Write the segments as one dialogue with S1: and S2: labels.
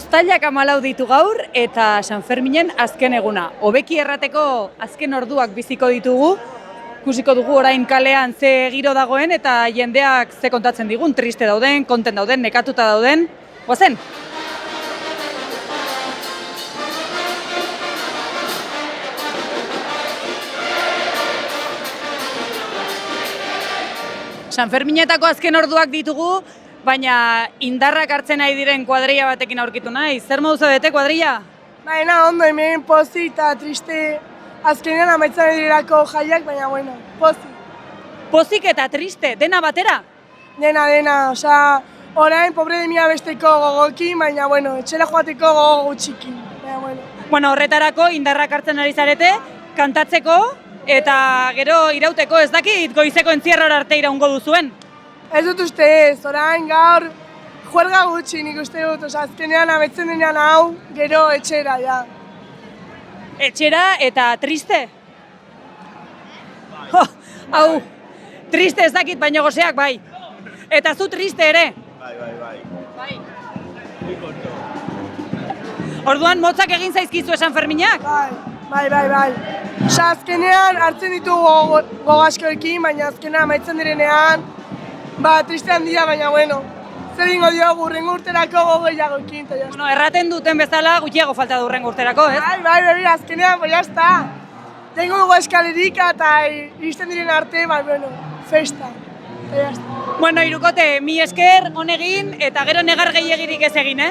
S1: Uztailak 14 ditu gaur eta Sanferminen azken eguna. Hobeki errateko azken orduak biziko ditugu. Ikusiko dugu orain kalean ze giro dagoen eta jendeak ze kontatzen digun, triste dauden, konten dauden, nekatuta dauden. Goazen! Sanferminetako azken orduak ditugu, baina indarrak hartzen nahi diren kuadrilla batekin aurkitu nahi. Zer modu zaudete kuadrilla?
S2: Baina ondo hemen pozik eta triste azkenean amaitzen direlako jaiak, baina bueno, pozik.
S1: Pozik eta triste, dena batera?
S2: Dena, osea, orain pobre de mia besteko gogokin, baina bueno, etxera joateko gogo gutxikin, baina bueno.
S1: Bueno, horretarako indarrak hartzen ari zarete, kantatzeko eta gero irauteko, ez dakit goizeko entzierrora arte iraungo duzuen.
S2: Ez dut uste ez, orain gaur juerga gutxi nik uste dut, osea, azkenean abetzen denean hau, gero etxera, ja.
S1: Etxera eta triste? Hau, triste ez dakit, baino goseak bai. Eta zu triste ere? Bai. Orduan motzak egin zaizkizu Sanferminak?
S2: Bai. Osea, azkenean hartzen ditugu gogo askoekin, baina azkenean amaitzen direnean, triste handia, baina bueno, zer dingo diogu hurrengo urterako gogo gehiagoekin, eta jazta.
S1: Bueno, erraten duten bezala gutxiago falta du hurrengo urterako, ez?
S2: Bai, azkenean, pues jazta. Tengo dugu eskalerika eta iristen diren arte, bueno, festa, eta jazta.
S1: Bueno, hirukote, mi esker, honegin, eta gero negar gehiagirik ez egin,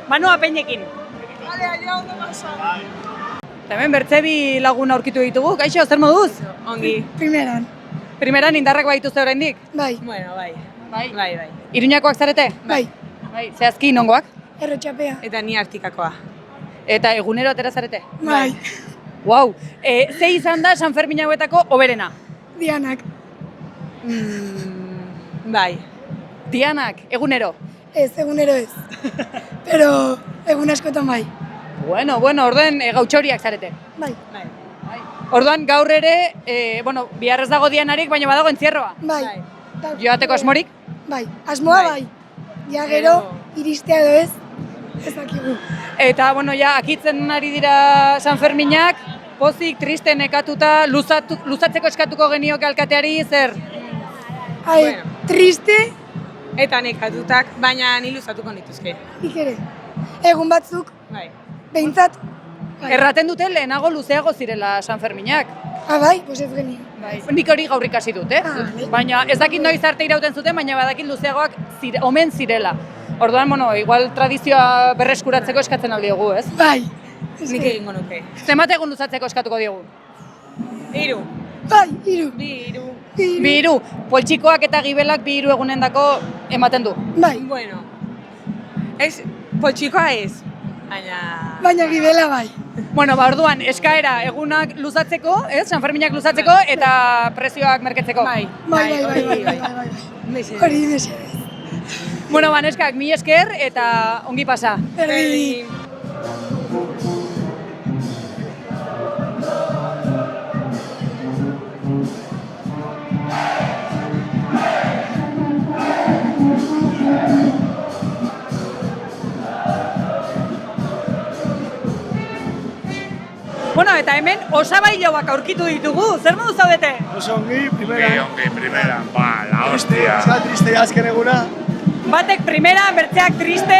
S1: Manu apeinekin.
S2: Vale, aia ondo pasa.
S1: Eta hemen bertzebi lagun aurkitu ditugu, kaixo, zer moduz?
S3: Ongi.
S1: Primeran indarrak baituzte oraindik?
S2: Bai.
S3: Bueno, bai.
S1: Iruñakoak zarete?
S2: Bai.
S1: Zehazki nongoak?
S2: Errotxapea.
S3: Eta ni artikakoa.
S1: Eta egunero atera zarete?
S2: Bai.
S1: Wow, ze izan da Sanfermin hauetako hoberena?
S2: Dianak.
S3: Bai.
S1: Dianak, egunero?
S2: Ez, egunero ez. Pero egun askotan bai.
S1: Bueno, orduen gautxoriak zarete.
S2: Bai.
S1: Orduan gaur ere, bihar ez dago Dianarik, baina badago entzierroa.
S2: Bai.
S1: Joateko asmorik?
S2: Bai. Asmoa bai. Ja gero, iristea edo ez, ez dakigu.
S1: Eta, ja, akitzen ari dira Sanferminak, pozik, triste, nekatuta, luzatzeko eskatuko genioke alkateari, zer?
S2: Triste,
S3: Eta nekatutak, baina ni luzatuko nituzke.
S2: nik ere. Egun batzuk,
S3: Bai.
S2: behintzat.
S1: Erraten dute lehenago luzeago zirela Sanferminak.
S2: Bai, pues ez genien.
S1: Nik hori gaur ikasi dut, Baina ez dakit noiz arte irauten zuten, baina badakit luzeagoak omen zirela. Orduan, igual tradizioa berreskuratzeko eskatzen aldiogu, ez?
S2: Bai.
S3: Nik egingo nuke.
S1: Zenbat egun luzatzeko eskatuko diogu?
S3: 3.
S2: Bai, 3.
S3: 2.
S1: 2. Poltsikoak eta gibelak 2 egunendako ematen du.
S2: Bai.
S3: Bueno. Ez, poltsikoa ez.
S2: Baina gibela bai.
S1: Orduan, eskaera egunak luzatzeko, Sanferminak luzatzeko eta prezioak merketzeko.
S3: Bai.
S2: Hori mesedez.
S1: Neskak, mi esker eta ongi pasa.
S2: Erdi.
S1: Eta hemen osabailoak aurkitu ditugu, zer modu zaudete?
S4: Oso ongi, primera.
S5: Ongi, primera. La hostia.
S4: Está triste azken eguna.
S1: Batek primera, bertzeak triste,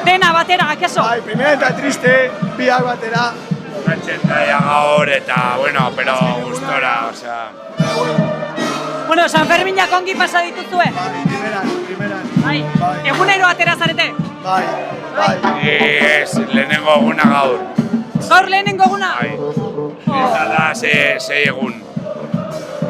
S1: dena batera, akaso?
S4: Bai, primera eta triste, biak batera.
S5: Atxentaia gaur eta, pero gustora, osea.
S1: Sanferminak ongi pasa dituzue?
S4: Primeran.
S1: Egunero atera zarete?
S4: Bai.
S5: Ez, lehenengo eguna gaur.
S1: Gaur lehenengo eguna?
S5: Eta da, 6 egun.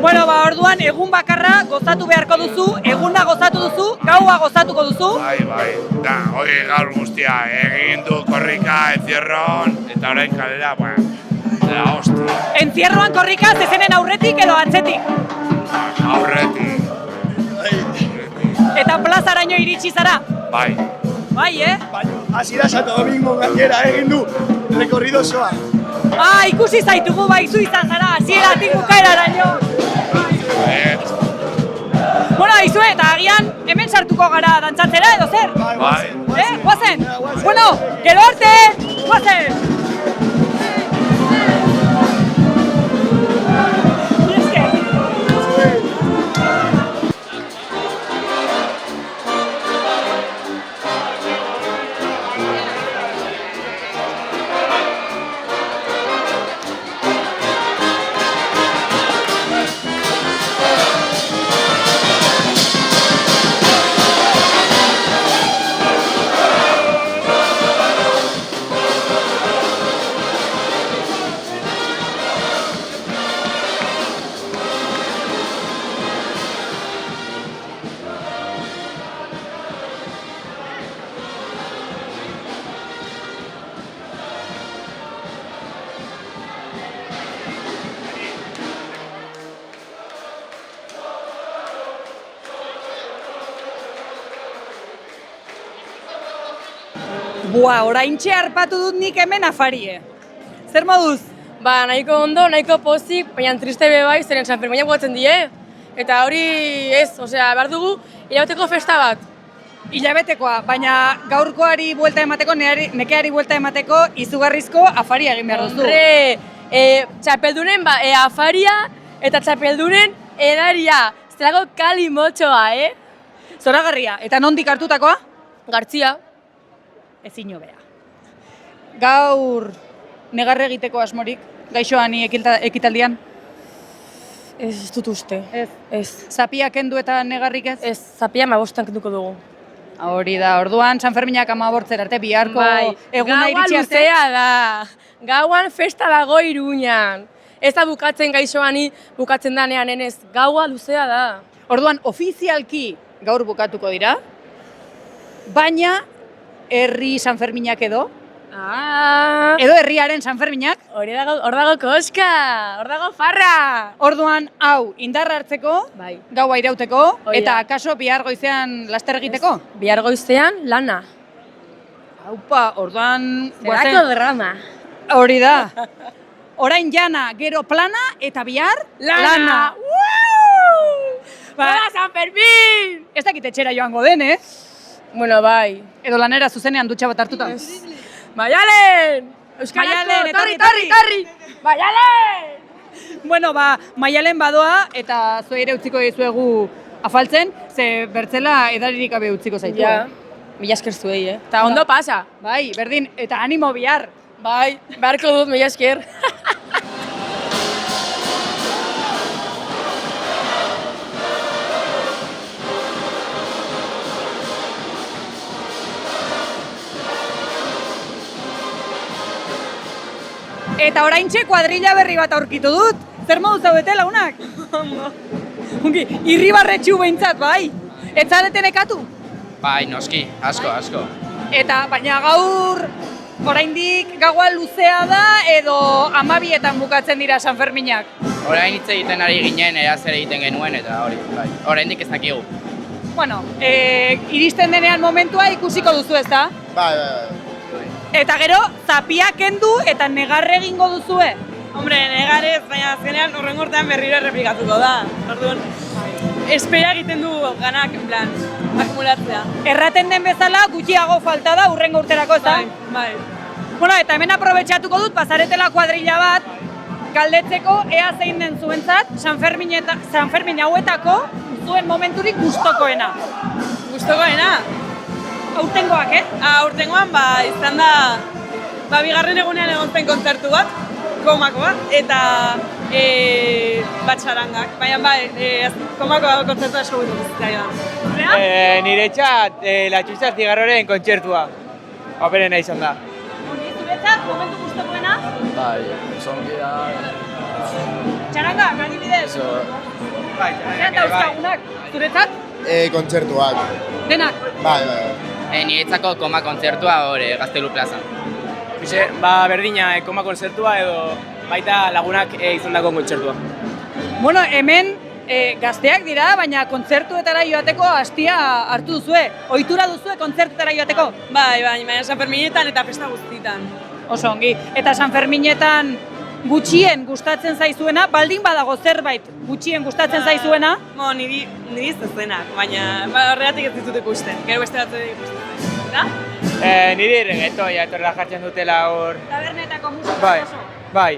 S1: Orduan, egun bakarra gozatu beharko duzu, eguna gozatu duzu, gaua gozatuko duzu.
S5: Bai. Da, hori gaur guztia, egin du korrika, encierron, eta orain kalera, la hostia.
S1: Encierroan korrika, zezenen aurretik edo atzetik?
S5: Aurretik.
S1: Eta plazaraino iritsi zara?
S5: Bai.
S1: Bai,
S4: Hasiera Santo Domingo gainera egin du rekorrido osoa.
S1: Ikusi zaitugu zu izan zara, hasieratik bukaeraraino. Aizue, eta agian hemen hemen sartuko gara dantzatzera edo zer?
S5: Bai.
S1: Guazen? Bueno, gero arte! Guazen! Oraintxe harpatu dut nik hemen afarie. Zer moduz?
S6: Ba, nahiko ondo, nahiko pozik, baina triste be bai, zeren San Ferminak bukatzen die. Eta hori ez, osea, behar dugu hilabeteko festa bat.
S1: Hilabetekoa, baina gaurkoari buelta emateko, nekeari buelta emateko, izugarrizko afaria egin behar duzu.
S6: Hombre, txapeldunen afaria eta txapeldunen edaria. Zelako kali motxoa,
S1: Zoragarria, eta nondik hartutakoa?
S6: Gartzia.
S1: Ezin hobea. Gaur negarre egiteko asmorik, gaixoani ekitaldian?
S6: Ez dut uste.
S1: Ez. Zapia kendu eta negarrik ez?
S6: Ez, zapia 15 kenduko dugu.
S1: Hori da, orduan San Ferminak 15 arte biharko eguna iritsi arte.
S6: Gaua luzea da. Gauan festa dago Iruñan. Ez da bukatzen gaixoani, bukatzen danean enez. Gaua luzea da.
S1: Orduan, ofizialki gaur bukatuko dira, baina herri San Ferminak edo? Edo herriaren San Ferminak?
S6: Hor dago koska, hor dago farra.
S1: Orduan, hau, indarra hartzeko, gaua irauteko, eta akaso bihar goizean laster egiteko?
S6: Bihar goizean lana.
S1: Haupa, orduan...
S6: Zerako drama.
S1: Hori da. Orain jana, gero plana, eta bihar lana.
S6: Hola, San Fermin!
S1: Ez dakit etxera joango den,
S6: Bueno, bai.
S1: Edo lanera zuzenean dutxa bat hartuta.
S6: Maialen! Euskarazko, torri! Maialen!
S1: Bueno, Maialen badoa, eta zuei ere utziko dizuegu afaltzen, ze bertzela edaririk gabe utziko zaitu.
S6: Ja, mila esker zuei, Eta ondo pasa.
S1: Bai, berdin, eta animo bihar.
S6: Bai, beharko dut, mila esker.
S1: Eta oraintxe kuadrilla berri bat aurkitu dut. Zer modu zaudete lagunak? Ongi, irribarretxu behintzat, bai. Ez zarete nekatu?
S7: Bai, noski, asko.
S1: Eta, baina gaur, oraindik gaua luzea da edo 12etan bukatzen dira San Ferminak?
S7: Orain hitz egiten ari ginen, ea zer egiten genuen, eta hori, bai. Oraindik ez dakigu.
S1: Bueno, iristen denean momentua ikusiko duzu ez da?
S4: Bai.
S1: Eta gero, zapia kendu eta negarre egingo duzue?
S3: Hombre, negarez, baina azkenean horren urtean berriro errepikatuko da. Orduan, espera egiten du ganak, en plan, akumulatzea.
S1: Erraten den bezala, gutxiago falta da urrengo urterako, ez da?
S3: Bai.
S1: Bueno, eta hemen aprobetxatuko dut, pasaretela kuadrilla bat, galdetzeko ea zein den zuentzat, San Fermin hauetako zuen momenturik gustokoena.
S3: Gustokoena?
S1: Aurtengoak,
S3: Aurtengoan, izan da, bigarren egunean egon zen kontzertu bat, komakoa, eta batxarangak. Baina, komakoa kontzertu asko gutu bizitzaio da.
S8: Niretzat, La Txusta Zigarroren kontzertua. Operena izan da.
S1: Zuretzat, momentu gustokoena?
S9: Bai, zongi da.
S1: Txaranga, adibidez.
S8: Bai,
S1: Zeran dauzkagunak, zuretzat?
S4: Kontzertuak.
S1: Denak?
S4: Bai.
S7: Niretzako koma kontzertua hori Gaztelu plazan.
S8: Berdina, koma kontzertua edo baita lagunak izandako kontzertua.
S1: Bueno, hemen gazteak dira, baina kontzertuetara joateko hastia hartu duzue. Ohitura duzue kontzertuetara joateko?
S3: Bai, baina San Ferminetan eta festa guztietan.
S1: Oso ongi. Eta San Ferminetan gutxien gustatzen zaizuena, baldin badago zerbait gutxien gustatzen zaizuena.
S3: Niri zezenak, baina horregatik ez ditut ikusten. Gero beste batzuk ikusten. Da?
S8: Niri reggaetoia etorra jartzen dutela hor.
S1: Tabernetako musika
S8: Bai,
S1: oso.
S8: bai.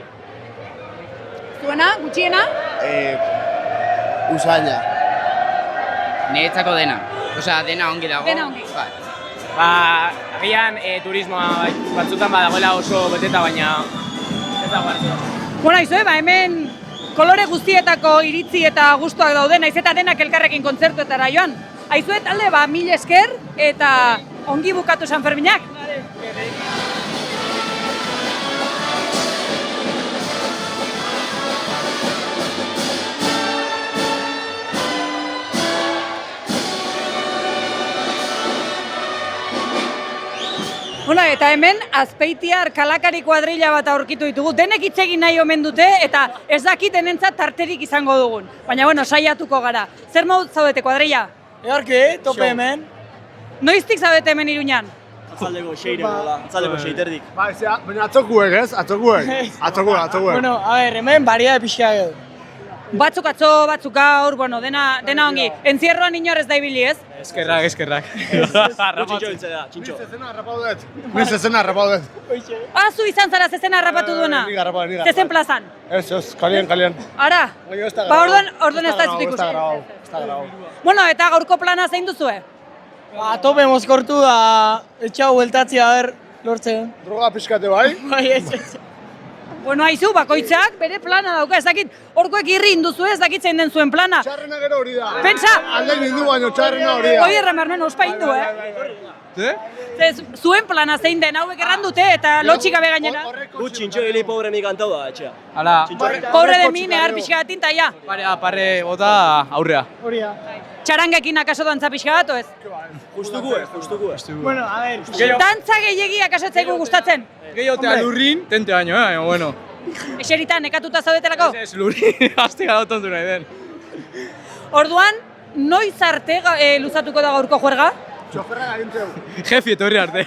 S1: Zuena, gutxiena?
S4: Usaina.
S7: Niretzako dena. Osea, dena ongi dago.
S1: Dena ongi.
S7: Bai.
S8: Agian turismoa batzutan badagoela oso beteta, baina ez dago hartu.
S1: Bueno, izue, hemen kolore guztietako iritzi eta gustuak daude, naiz eta denak elkarrekin kontzertuetara joan. Aizue talde, 1000 esker eta ongi bukatu Sanferminak. Bueno, eta hemen Azpeitiar kalakari kuadrilla bat aurkitu ditugu. Denek hitz egin nahi omen dute eta ez dakit denentzat tarterik izango dugun. Baina bueno, saiatuko gara. Zer moduz zaudete kuadrilla?
S10: Earki, tope hemen.
S1: Noiztik zaudete hemen Iruñan?
S10: Atzaldeko seireko da, atzaldeko seiterdik.
S4: Ba, baina atzokuek, ez? Atzokuek. Atzokuek.
S10: Bueno, a ver, hemen baria de pixka edo.
S1: Batzuk atzo, batzuk gaur, bueno, dena ongi. Entzierroan inor ez da ibili, ez?
S8: Eskerrak.
S10: Txintxo hiltze da, txintxo.
S4: Ni zezena harrapatu dut.
S1: Zu izan zara zezena harrapatu duena?
S4: Ni harrapatu.
S1: Zezen plazan?
S4: Ez, kalien.
S1: Ara? Ba, orduan ez da ez dut ikusi.
S4: Ez da grau.
S1: Bueno, eta gaurko plana zein duzue?
S10: Tope mozkortu da, etxau bueltatzea, lortzen.
S4: Droga pixkate bai?
S10: Bai, ez.
S1: Bueno, haizu, bakoitzak bere plana dauka, ez dakit, orkoek irri induzu ez dakit zein den zuen plana.
S4: Txarrena gero hori da.
S1: Pentsa!
S4: Aldein nindu baino txarrena hori da.
S1: Oie, Ramarmen, ospa indu, Zuen plana zein den, hauek errandute eta lotxik gabe gainera.
S10: Gu txintxo hili pobre mi kantau da, etxea.
S8: Hala.
S1: Pobre de mi, negar pixka bat tinta, ja.
S8: Parre bota aurrea.
S1: Txarangekin akaso dantza pixka bat, o ez?
S10: Justuku. Bueno, a ver.
S1: Dantza gehiegi akaso zaigu gustatzen.
S8: Gehiotea lurrin, tente baino, bueno.
S1: Eserita, nekatuta zaudetelako?
S8: Ez lurrin, azte gara tontu nahi den.
S1: Orduan, noiz arte luzatuko da gaurko juerga?
S4: Txoferra gaintzeu.
S8: Jefi etorri arte.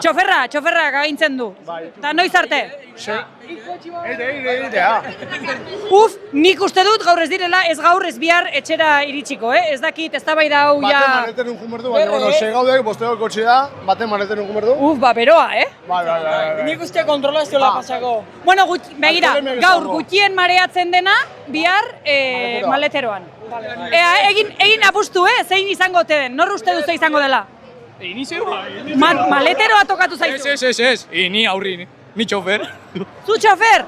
S1: Txoferra gaintzen du. Eta noiz arte? Uf, nik uste dut gaur ez direla, ez gaur ez bihar etxera iritsiko, Ez dakit, ez da bai da hau ja...
S4: Baten maneten un jumerdu, baina, bueno, segaudek, bosteko kotxe da, baten maneten un jumerdu.
S1: Uf, ba, beroa,
S4: Bai.
S10: Nik uste kontrolazioa pasako.
S1: Bueno, begira, gaur gutxien mareatzen dena, bihar maleteroan. Egin apustu, zein izango ote den, nor uste duzu izango dela? Maleteroa tokatu zaizu.
S8: Ez, ni aurri, ni txofer.
S1: Zu txofer?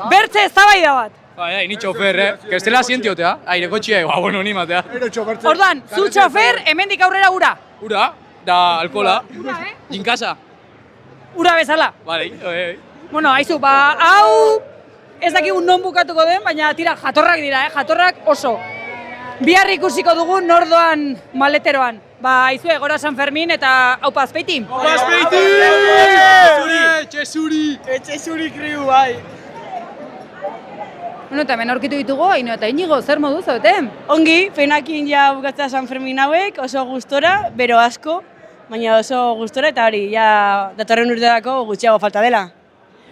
S1: Bertze eztabaida bat.
S8: Bai, ni txofer, que estela sientiotea, aire kotxia, bueno, ni matea.
S1: Orduan, zu txofer, hemendik aurrera ura.
S8: Ura, da alkola, jinkasa.
S1: Ura bezala.
S8: Vale,
S1: Bueno, haizu, ba, hau ez dakigu non bukatuko den, baina tira, jatorrak dira, jatorrak oso. Bihar ikusiko dugu nordoan maleteroan. Ba, haizue, gora San Fermin eta haupa Azpeiti.
S10: Etxe zuri kriu, bai.
S1: Bueno, eta hemen aurkitu ditugu, Aino eta Inigo, zer modu zaudete?
S6: Ongi, penakin ja bukatzea San Fermin hauek, oso gustora, bero asko, baina oso gustora eta hori, ja datorren urterako gutxiago falta dela.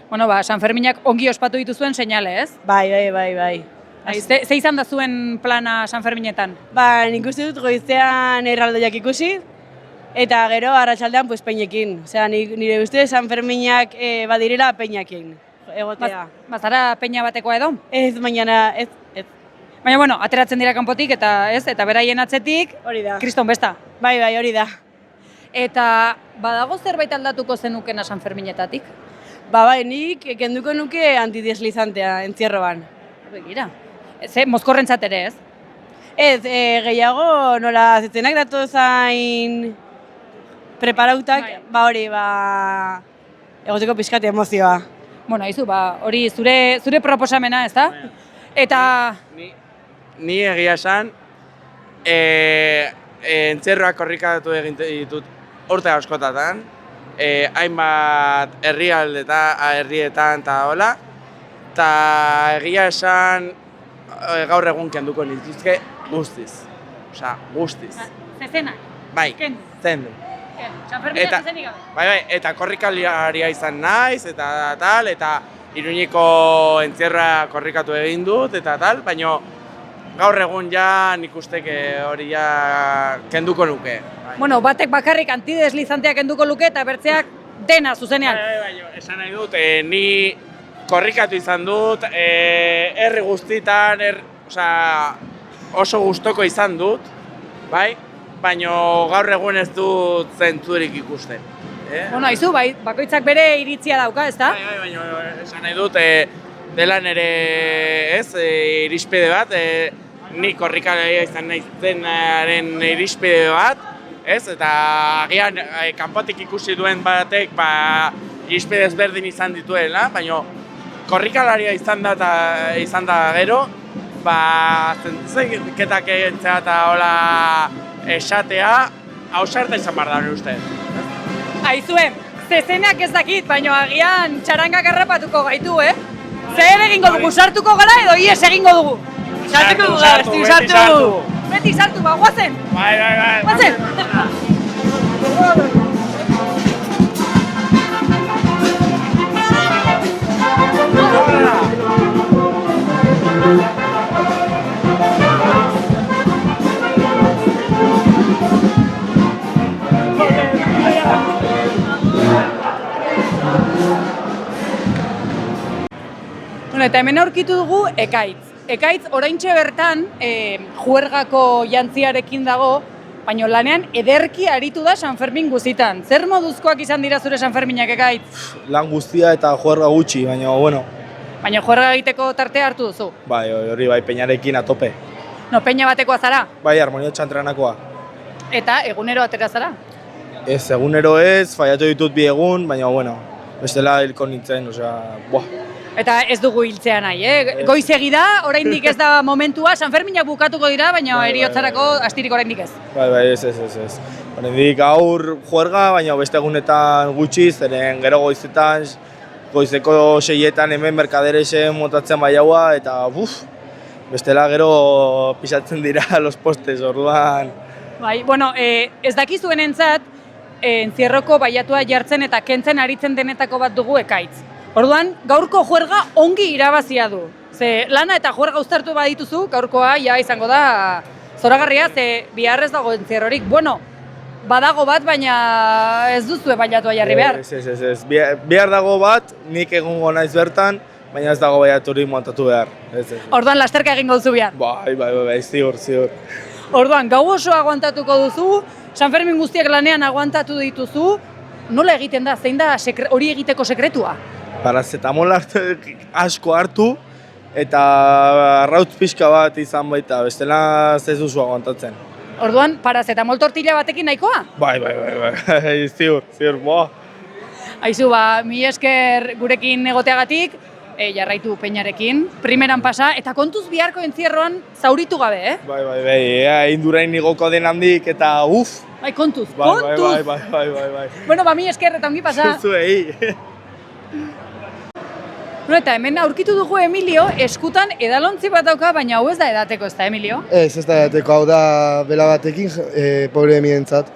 S1: Bueno, ba, San Ferminak ongi ospatu dituzuen seinale, ez?
S6: Bai.
S1: Ze izan da zuen plana San Ferminetan?
S6: Ba, nik uste dut goizean erraldoiak ikusi, eta gero arratsaldean pues peinekin. Osea, nire uste San Ferminak badirela peinakin egotea.
S1: Bazara peina batekoa edo?
S6: Ez, baina ez.
S1: Baina, bueno, ateratzen dira kanpotik eta ez, eta beraien atzetik,
S6: Hori da.
S1: kriston besta.
S6: Bai, hori da.
S1: Eta badago zerbait aldatuko zenukena San Ferminetatik?
S6: Ba, bai, nik kenduko nuke antideslizantea entzierroan.
S1: Begira. Ze, mozkorrentzat ere, ez?
S6: Ez, gehiago nola zetzenak datu zain preparautak, ba hori, egoteko pixkat emozioa.
S1: Bueno, haizu, hori zure proposamena, ez da? Eta...
S11: Ni egia esan, entzerroak korrikatu egin ditut urte askotatan, hainbat herrietan eta hola, eta egia esan gaur egun kenduko nituzke guztiz. Osea, guztiz.
S1: Zezenak?
S11: Bai, zendu. Eta, bai, eta korrikalaria izan naiz, eta tal, eta Iruñeko entzierra korrikatu egin dut, eta tal, baina gaur egun ja nik ustek hori ja kenduko nuke.
S1: Bueno, batek bakarrik antideslizanteak kenduko luke eta bertzeak dena zuzenean.
S11: Bai, esan nahi dut, ni korrikatu izan dut, herri guztitan, oso gustoko izan dut, bai? Baina gaur egun ez dut zentzurik ikusten.
S1: Bueno, aizu, bai, bakoitzak bere iritzia dauka, ezta?
S11: Bai, baina esan nahi dut, dela nire, irizpide bat, ni korrikalaria izan naizenaren irizpide bat, eta agian kanpotik ikusi duen batek, irizpide ezberdin izan dituela, baina korrikalaria izan da gero, zentzuketak egitea eta hola esatea, hausarta izan behar da nire uste.
S1: Aizue, zezenak ez dakit, baina agian txarangak harrapatuko gaitu, Zer egingo dugu, sartuko gara edo ies egingo dugu? Sartu! Beti sartu, guazen!
S11: Bai.
S1: Guazen! Bueno, eta hemen aurkitu dugu Ekaitz. Ekaitz oraintxe bertan juergako jantziarekin dago, baina lanean ederki aritu da San Fermin guzitan. Zer moduzkoak izan dira zure San Ferminak, Ekaitz?
S4: Lan guztia eta juerga gutxi, baina bueno.
S1: Baina juerga egiteko tartea hartu duzu?
S4: Bai, hori bai, peñarekin a tope.
S1: No, peña batekoa zara?
S4: Bai, harmonio txantranakoa.
S1: Eta egunero atera zara?
S4: Ez, egunero ez, faiatu ditut 2 egun, baina bueno, bestela hilko nintzen, osea,
S1: Eta ez dugu hiltzea nahi, Goizegi da, oraindik ez da momentua, San Ferminak bukatuko dira, baina heriotzarako astirik oraindik ez.
S4: Bai, ez. Oraindik gaur juerga, baina beste egunetan gutxi, zeren gero goizetan, goizeko 6etan hemen merkaderesen motatzen baiaua, eta bestela gero pisatzen dira los postes, orduan.
S1: Bai, bueno, ez dakizuenentzat, entzierroko baiatua jartzen eta kentzen aritzen denetako bat dugu Ekaitz. Orduan, gaurko juerga ongi irabazia du. Ze lana eta juerga uztartu badituzu, gaurkoa ja izango da zoragarria, ze bihar ez dago entzierrorik. Bueno, badago bat, baina ez duzue baiatua jarri behar.
S4: Ez. Bihar dago bat, nik egongo naiz bertan, baina ez dago baiaturik montatu behar.
S1: Orduan, lasterka egingo duzu behar.
S4: Bai, ziur.
S1: Orduan, gau oso aguantatuko duzu, San Fermin guztiak lanean aguantatu dituzu, nola egiten da, zein da hori egiteko sekretua?
S4: Parazetamol asko hartu eta arrautz pixka bat izan baita, bestela ez duzu aguantatzen.
S1: Orduan, parazetamol tortilla batekin nahikoa?
S4: Bai, ziur,
S1: Aizu, mi esker gurekin egoteagatik, jarraitu peñarekin, primeran pasa, eta kontuz biharko entzierroan zauritu gabe,
S4: Bai, indurain igoko den handik eta
S1: Bai, kontuz!
S4: Bai.
S1: Bueno, mi esker eta ongi pasa.
S4: Zuei.
S1: Bueno, eta hemen aurkitu dugu Emilio, eskutan edalontzi bat dauka, baina hau ez da edateko, ez da, Emilio?
S12: Ez da edateko, hau da bela batekin, pobre emientzat.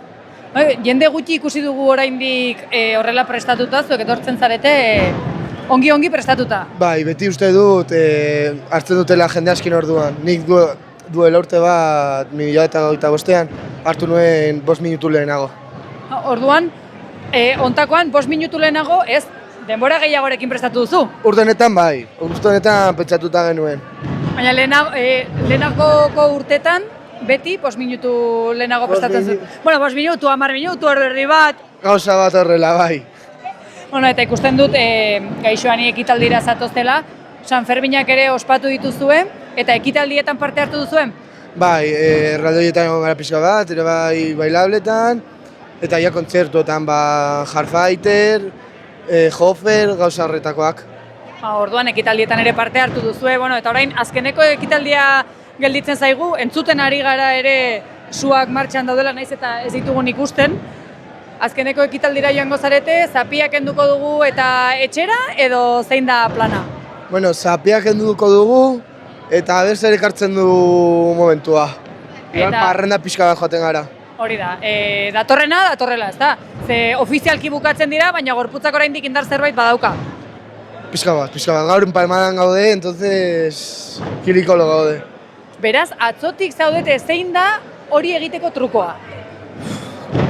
S1: Jende gutxi ikusi dugu oraindik horrela prestatuta, zuek etortzen zarete ongi prestatuta.
S12: Bai, beti uste dut hartzen dutela jende askin orduan. Nik duela urte bat 2025an hartu nuen 5 minutu lehenago.
S1: Orduan, ontakoan 5 minutu lehenago ez denbora gehiagorekin prestatu duzu?
S12: Urtenetan bai, urtenetan pentsatuta genuen.
S1: Baina lehenagoko urtetan beti 5 minutu lehenago prestatzen zuen. Bueno, 5 minutu, 10 minutu, erdi bat.
S12: Gauza bat horrela, bai.
S1: Bueno, eta ikusten dut gaixoani ekitaldira zatoztela, San Ferminak ere ospatu dituzue, eta ekitaldietan parte hartu duzuen?
S12: Bai, erraldoietan egon gara pixka bat, ere bai bailabletan, eta ja kontzertuetan Hardfighter, Hofer, gauza horretakoak.
S1: Orduan ekitaldietan ere parte hartu duzue, bueno, eta orain azkeneko ekitaldia gelditzen zaigu, entzuten ari gara ere suak martxan daudela, naiz eta ez ditugun ikusten. Azkeneko ekitaldira joango zarete, zapiak kenduko dugu eta etxera edo zein da plana?
S12: Bueno, zapiak kenduko dugu eta zer ekartzen du momentua. Parrenda pixka bat joaten gara.
S1: Hori da, datorrela, ez da? Ze ofizialki bukatzen dira, baina gorputzak oraindik indar zerbait badauka.
S12: Pizka bat, gaur Palmaran gaude, entonces kirikolo gaude.
S1: Beraz, atzotik zaudete zein da hori egiteko trukoa?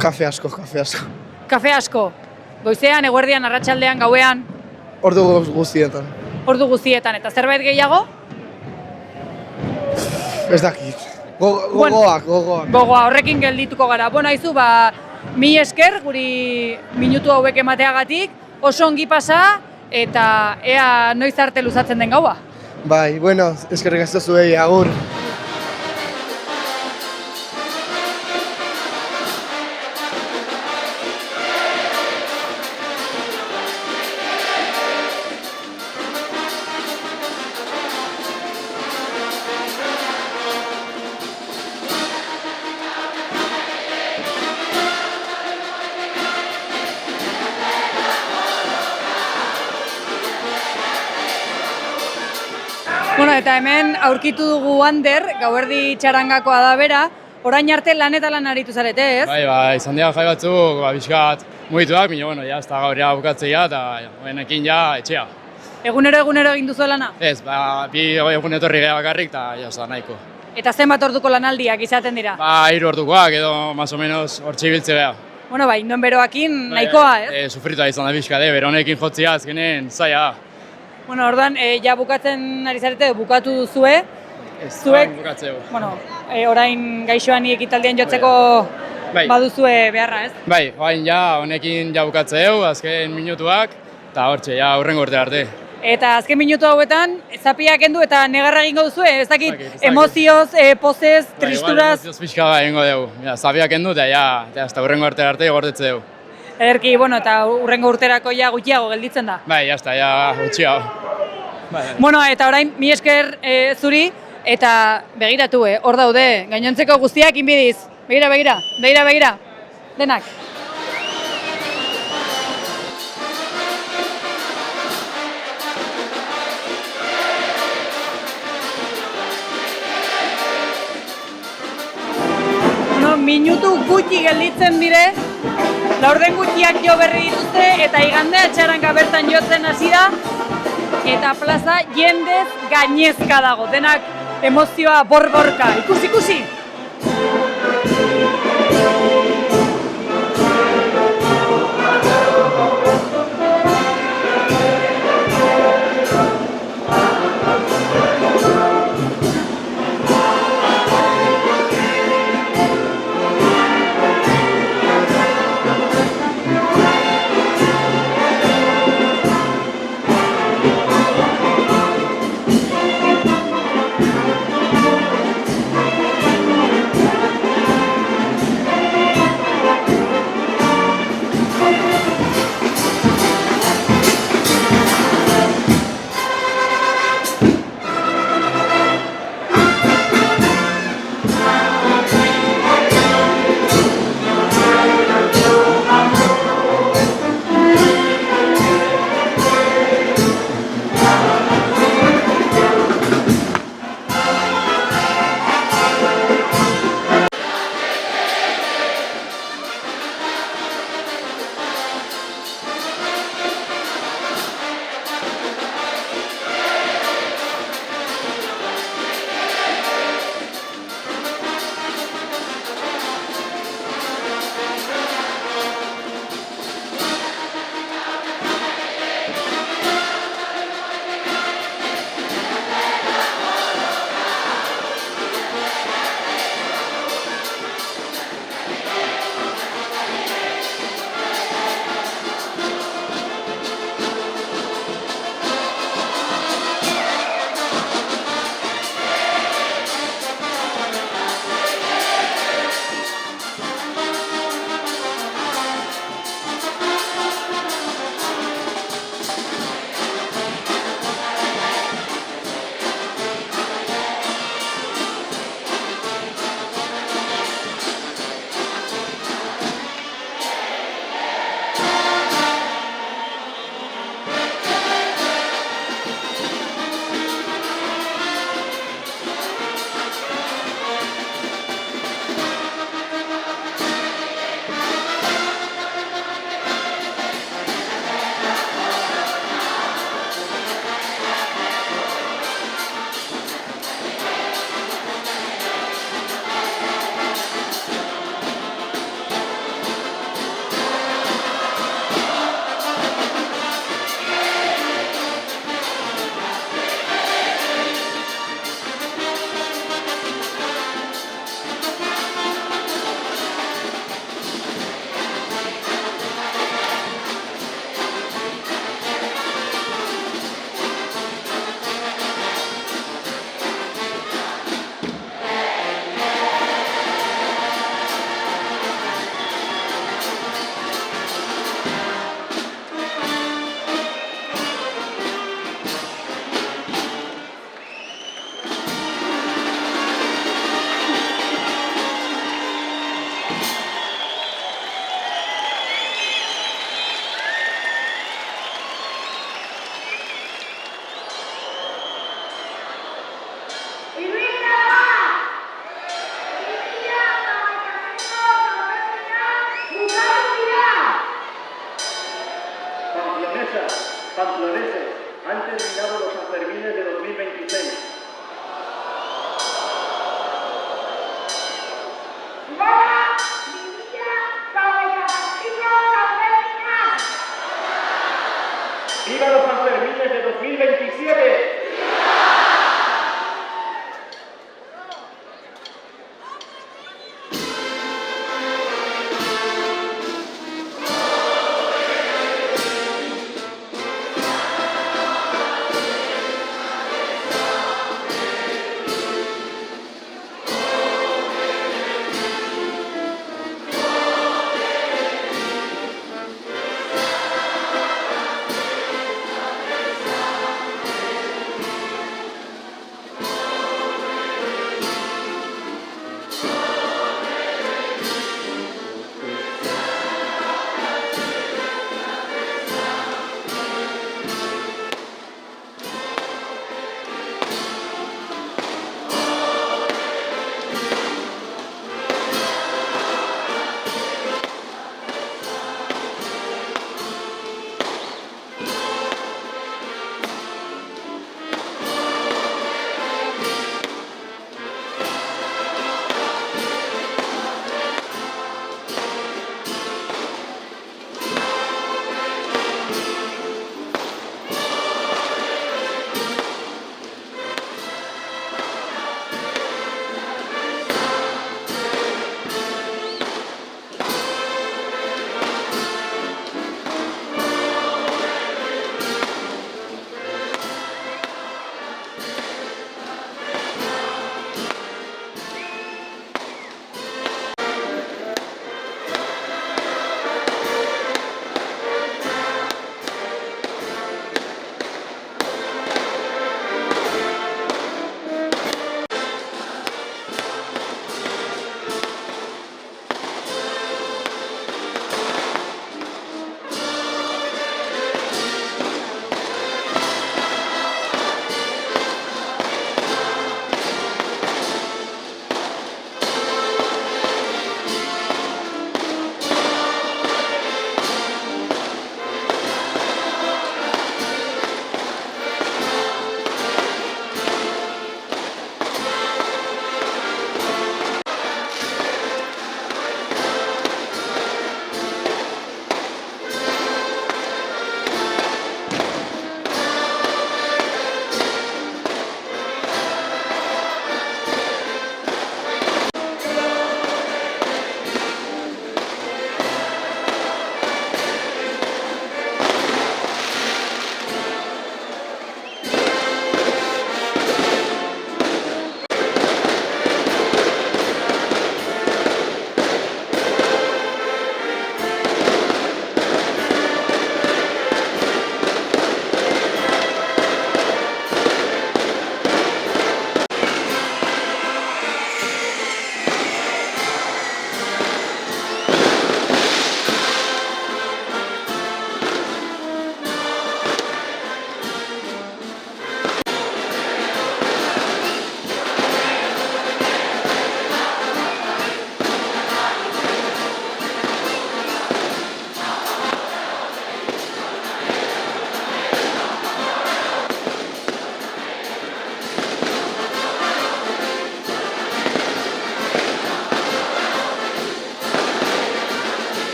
S12: Kafe asko.
S1: Kafe asko. Goizean, eguerdian, arratsaldean, gauean,
S12: Ordu guztietan.
S1: ordu guztietan, eta zerbait gehiago?
S12: Ez dakit. Gogoak.
S1: Gogoa, horrekin geldituko gara. Bueno, aizu, mi esker, guri minutu hauek emateagatik, oso ongi pasa, eta ea noiz arte luzatzen den gaua.
S12: Bai, bueno, eskerrik asko zuei, agur.
S1: Bueno, eta hemen aurkitu dugu Ander, gauerdi txarangakoa da bera, orain arte lan eta lan aritu zarete, ez?
S9: Bai, izan dira jai batzuk, pixkat mugituak, baina, bueno, ja, ez da gaur bukatzea eta honekin ja, etxea.
S1: Egunero egin duzu lana?
S9: Ez, bi egun etorri geha bakarrik eta ja, ez da nahiko.
S1: Eta zenbat orduko lanaldiak izaten dira?
S9: 3 ordukoak edo, más o menos, hortxe ibiltze geha.
S1: Bueno, non beroakin nahikoa, ez?
S9: Sufritua izan da pixka, bero honekin jotzea azkenen zaila da.
S1: Bueno, orduan, ja bukatzen ari zarete, bukatu duzue.
S9: Zuek, bukatzeu.
S1: Bueno, orain gaixoan ekitaldian jotzeko baduzue beharra, ez?
S9: Bai, orain ja honekin ja bukatzeu, azken minutuak, eta hortxe, ja hurrengo urte arte.
S1: Eta azken minutu hauetan, zapiak kendu eta negarra egingo duzue, ez dakit, emozioz, pozez, tristuraz.
S9: Emozioz pixka egingo dugu, zapiak kendu eta ja, eta hurrengo urte arte gortetze dugu.
S1: Ederki, bueno, eta hurrengo urterako ja gutxiago gelditzen da.
S9: Bai, jazta, ja gutxiago.
S1: Bueno, eta orain, mi esker zuri, eta begiratu, hor daude, gainontzeko guztiak inbidiz. Begira, denak. Minutu gutxi gelditzen dire, laurden gutxiak jo berri dituzte eta igandea txaranga bertan jotzen hasi da eta plaza jendez gainezka dago, denak emozioa borborka, ikusi!
S13: 2027.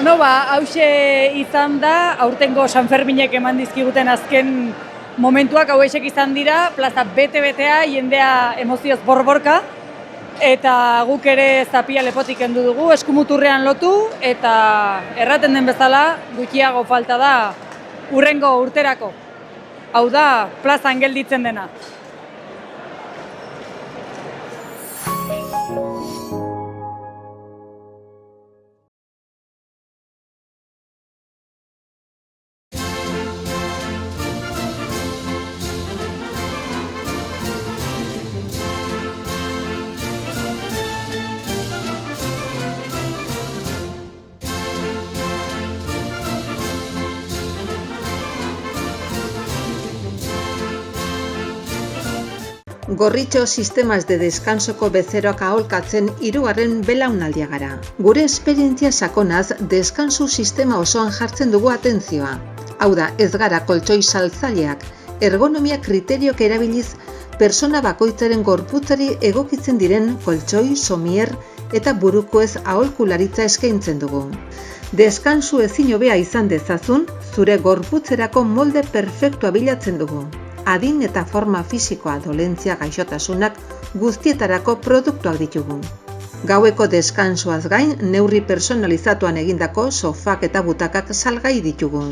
S1: Bueno, hause izan da, aurtengo Sanferminek eman dizkiguten azken momentuak hauexek izan dira, plaza bete-betea, jendea emozioz borborka, eta guk ere zapia lepotik kendu dugu, eskumuturrean lotu, eta erraten den bezala, gutxiago falta da hurrengo urterako. Hau da, plazan gelditzen dena.
S13: Gorritxo sistemas de descansoko bezeroak aholkatzen 3. belaunaldia gara. Gure esperientzia sakonaz, deskansu sistema osoan jartzen dugu atentzioa. Hau da, ez gara koltxoi saltzaileak, ergonomia kriteriok erabiliz, persona bakoitzaren gorputzari egokitzen diren koltxoi, somier eta burukoez aholkularitza eskaintzen dugu. Deskansu ezin hobea izan dezazun, zure gorputzerako molde perfektua bilatzen dugu. Adin eta forma fisikoa dolentzia gaixotasunak guztietarako produktuak ditugu. Gaueko deskansuaz gain, neurri personalizatuan egindako sofak eta butakak salgai ditugu.